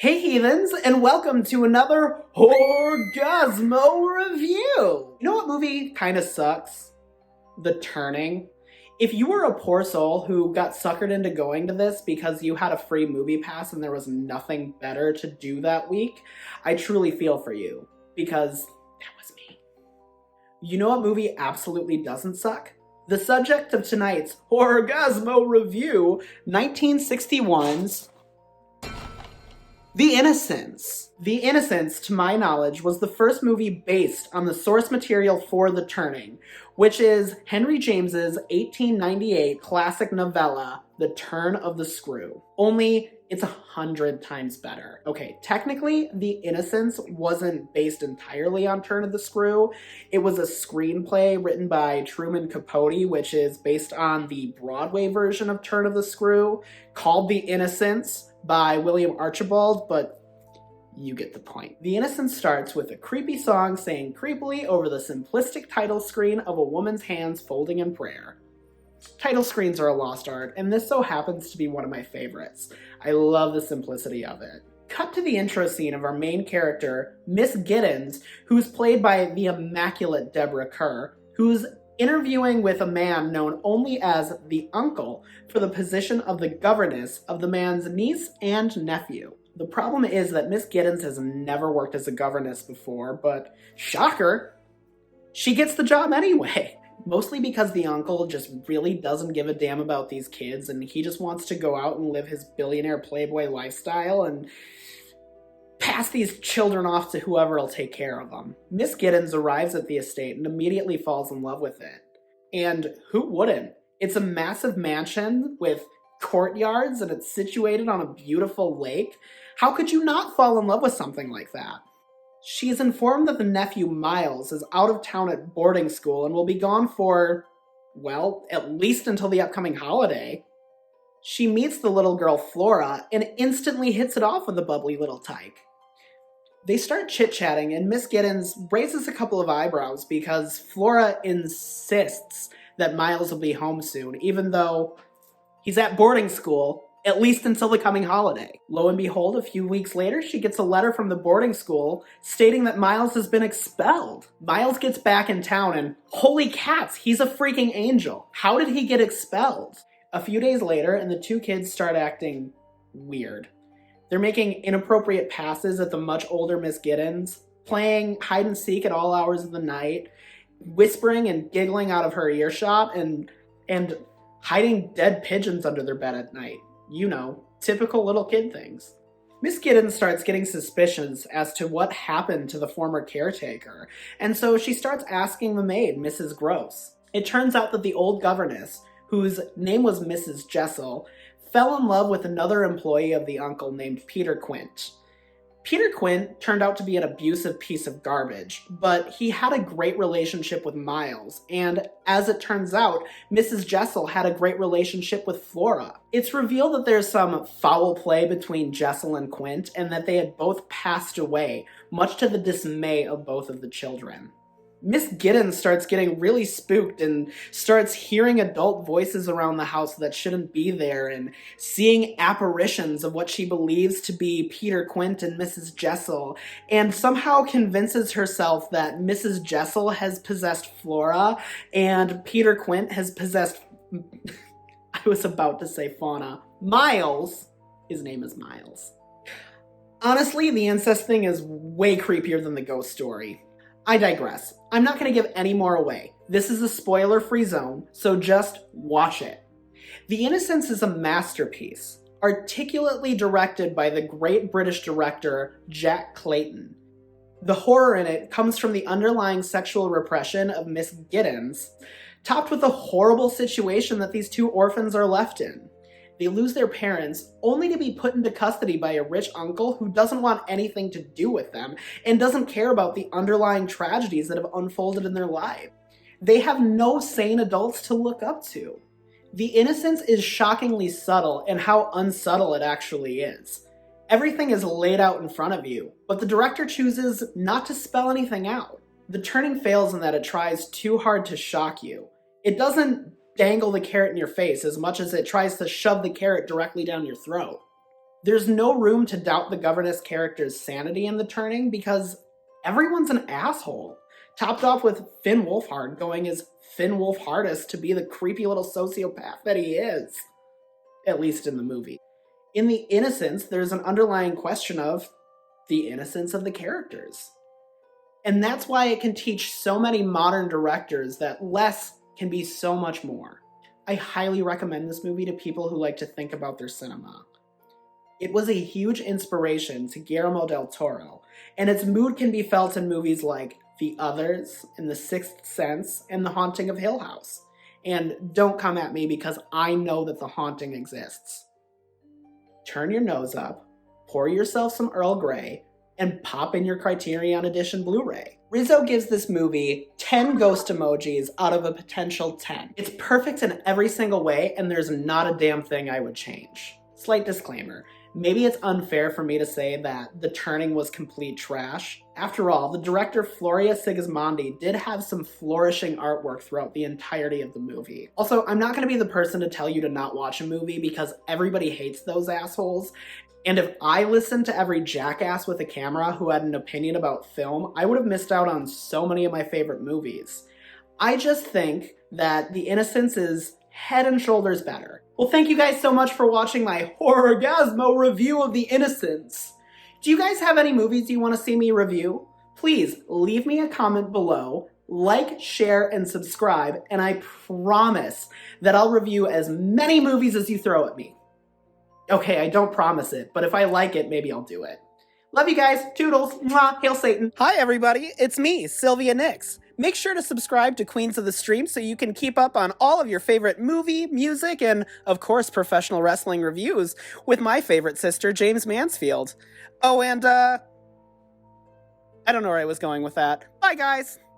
Hey heathens, and welcome to another Horrorgasmo review! You know what movie kinda sucks? The Turning. If you were a poor soul who got suckered into going to this because you had a free movie pass and there was nothing better to do that week, I truly feel for you, because that was me. You know what movie absolutely doesn't suck? The subject of tonight's Horrorgasmo review, 1961's The Innocents. The Innocents, to my knowledge, was the first movie based on the source material for The Turning, which is Henry James's 1898 classic novella, The Turn of the Screw. Only it's 100 times better. Okay, technically, The Innocents wasn't based entirely on Turn of the Screw. It was a screenplay written by Truman Capote, which is based on the Broadway version of Turn of the Screw, called The Innocents by William Archibald, but you get the point. The Innocents starts with a creepy song saying creepily over the simplistic title screen of a woman's hands folding in prayer. Title screens are a lost art, and this so happens to be one of my favorites. I love the simplicity of it. Cut to the intro scene of our main character, Miss Giddens, who's played by the immaculate Deborah Kerr, who's interviewing with a man known only as the uncle for the position of the governess of the man's niece and nephew. The problem is that Miss Giddens has never worked as a governess before, but shocker, she gets the job anyway. Mostly because the uncle just really doesn't give a damn about these kids and he just wants to go out and live his billionaire playboy lifestyle and pass these children off to whoever will take care of them. Miss Giddens arrives at the estate and immediately falls in love with it. And who wouldn't? It's a massive mansion with courtyards and it's situated on a beautiful lake. How could you not fall in love with something like that? She is informed that the nephew Miles is out of town at boarding school and will be gone for, well, at least until the upcoming holiday. She meets the little girl Flora and instantly hits it off with the bubbly little tyke. They start chit-chatting and Miss Giddens raises a couple of eyebrows because Flora insists that Miles will be home soon, even though he's at boarding school, at least until the coming holiday. Lo and behold, a few weeks later, she gets a letter from the boarding school stating that Miles has been expelled. Miles gets back in town and holy cats, he's a freaking angel. How did he get expelled? A few days later, and the two kids start acting weird. They're making inappropriate passes at the much older Miss Giddens, playing hide and seek at all hours of the night, whispering and giggling out of her earshot, and hiding dead pigeons under their bed at night. You know, typical little kid things. Miss Giddens starts getting suspicious as to what happened to the former caretaker, and so she starts asking the maid, Mrs. Gross. It turns out that the old governess, whose name was Mrs. Jessel, fell in love with another employee of the uncle named Peter Quint. Peter Quint turned out to be an abusive piece of garbage, but he had a great relationship with Miles, and as it turns out, Mrs. Jessel had a great relationship with Flora. It's revealed that there's some foul play between Jessel and Quint, and that they had both passed away, much to the dismay of both of the children. Miss Giddens starts getting really spooked and starts hearing adult voices around the house that shouldn't be there and seeing apparitions of what she believes to be Peter Quint and Mrs. Jessel, and somehow convinces herself that Mrs. Jessel has possessed Flora and Peter Quint has possessed I was about to say Fauna. Miles. His name is Miles. Honestly, the incest thing is way creepier than the ghost story. I digress. I'm not going to give any more away. This is a spoiler-free zone, so just watch it. The Innocents is a masterpiece, articulately directed by the great British director Jack Clayton. The horror in it comes from the underlying sexual repression of Miss Giddens, topped with a horrible situation that these two orphans are left in. They lose their parents, only to be put into custody by a rich uncle who doesn't want anything to do with them and doesn't care about the underlying tragedies that have unfolded in their lives. They have no sane adults to look up to. The Innocence is shockingly subtle in how unsubtle it actually is. Everything is laid out in front of you, but the director chooses not to spell anything out. The Turning fails in that it tries too hard to shock you. It doesn't dangle the carrot in your face as much as it tries to shove the carrot directly down your throat. There's no room to doubt the governess character's sanity in The Turning because everyone's an asshole. Topped off with Finn Wolfhard going as Finn Wolfhardest to be the creepy little sociopath that he is. At least in the movie. In The Innocents, there's an underlying question of the innocence of the characters. And that's why it can teach so many modern directors that less can be so much more. I highly recommend this movie to people who like to think about their cinema. It was a huge inspiration to Guillermo del Toro, and its mood can be felt in movies like The Others, and The Sixth Sense, and The Haunting of Hill House. And don't come at me because I know that The Haunting exists. Turn your nose up, pour yourself some Earl Grey, and pop in your Criterion Edition Blu-ray. Rizzo gives this movie 10 ghost emojis out of a potential 10. It's perfect in every single way, and there's not a damn thing I would change. Slight disclaimer, maybe it's unfair for me to say that The Turning was complete trash. After all, the director Floria Sigismondi did have some flourishing artwork throughout the entirety of the movie. Also, I'm not going to be the person to tell you to not watch a movie because everybody hates those assholes. And if I listened to every jackass with a camera who had an opinion about film, I would have missed out on so many of my favorite movies. I just think that The Innocents is head and shoulders better. Well, thank you guys so much for watching my Horrorgasmo review of The Innocents. Do you guys have any movies you want to see me review? Please leave me a comment below, like, share, and subscribe, and I promise that I'll review as many movies as you throw at me. Okay, I don't promise it, but if I like it, maybe I'll do it. Love you guys. Toodles. Mwah. Hail Satan. Hi, everybody. It's me, Sylvia Nix. Make sure to subscribe to Queens of the Stream so you can keep up on all of your favorite movie, music, and, of course, professional wrestling reviews with my favorite sister, Jaymes Mansfield. Oh, and, I don't know where I was going with that. Bye, guys.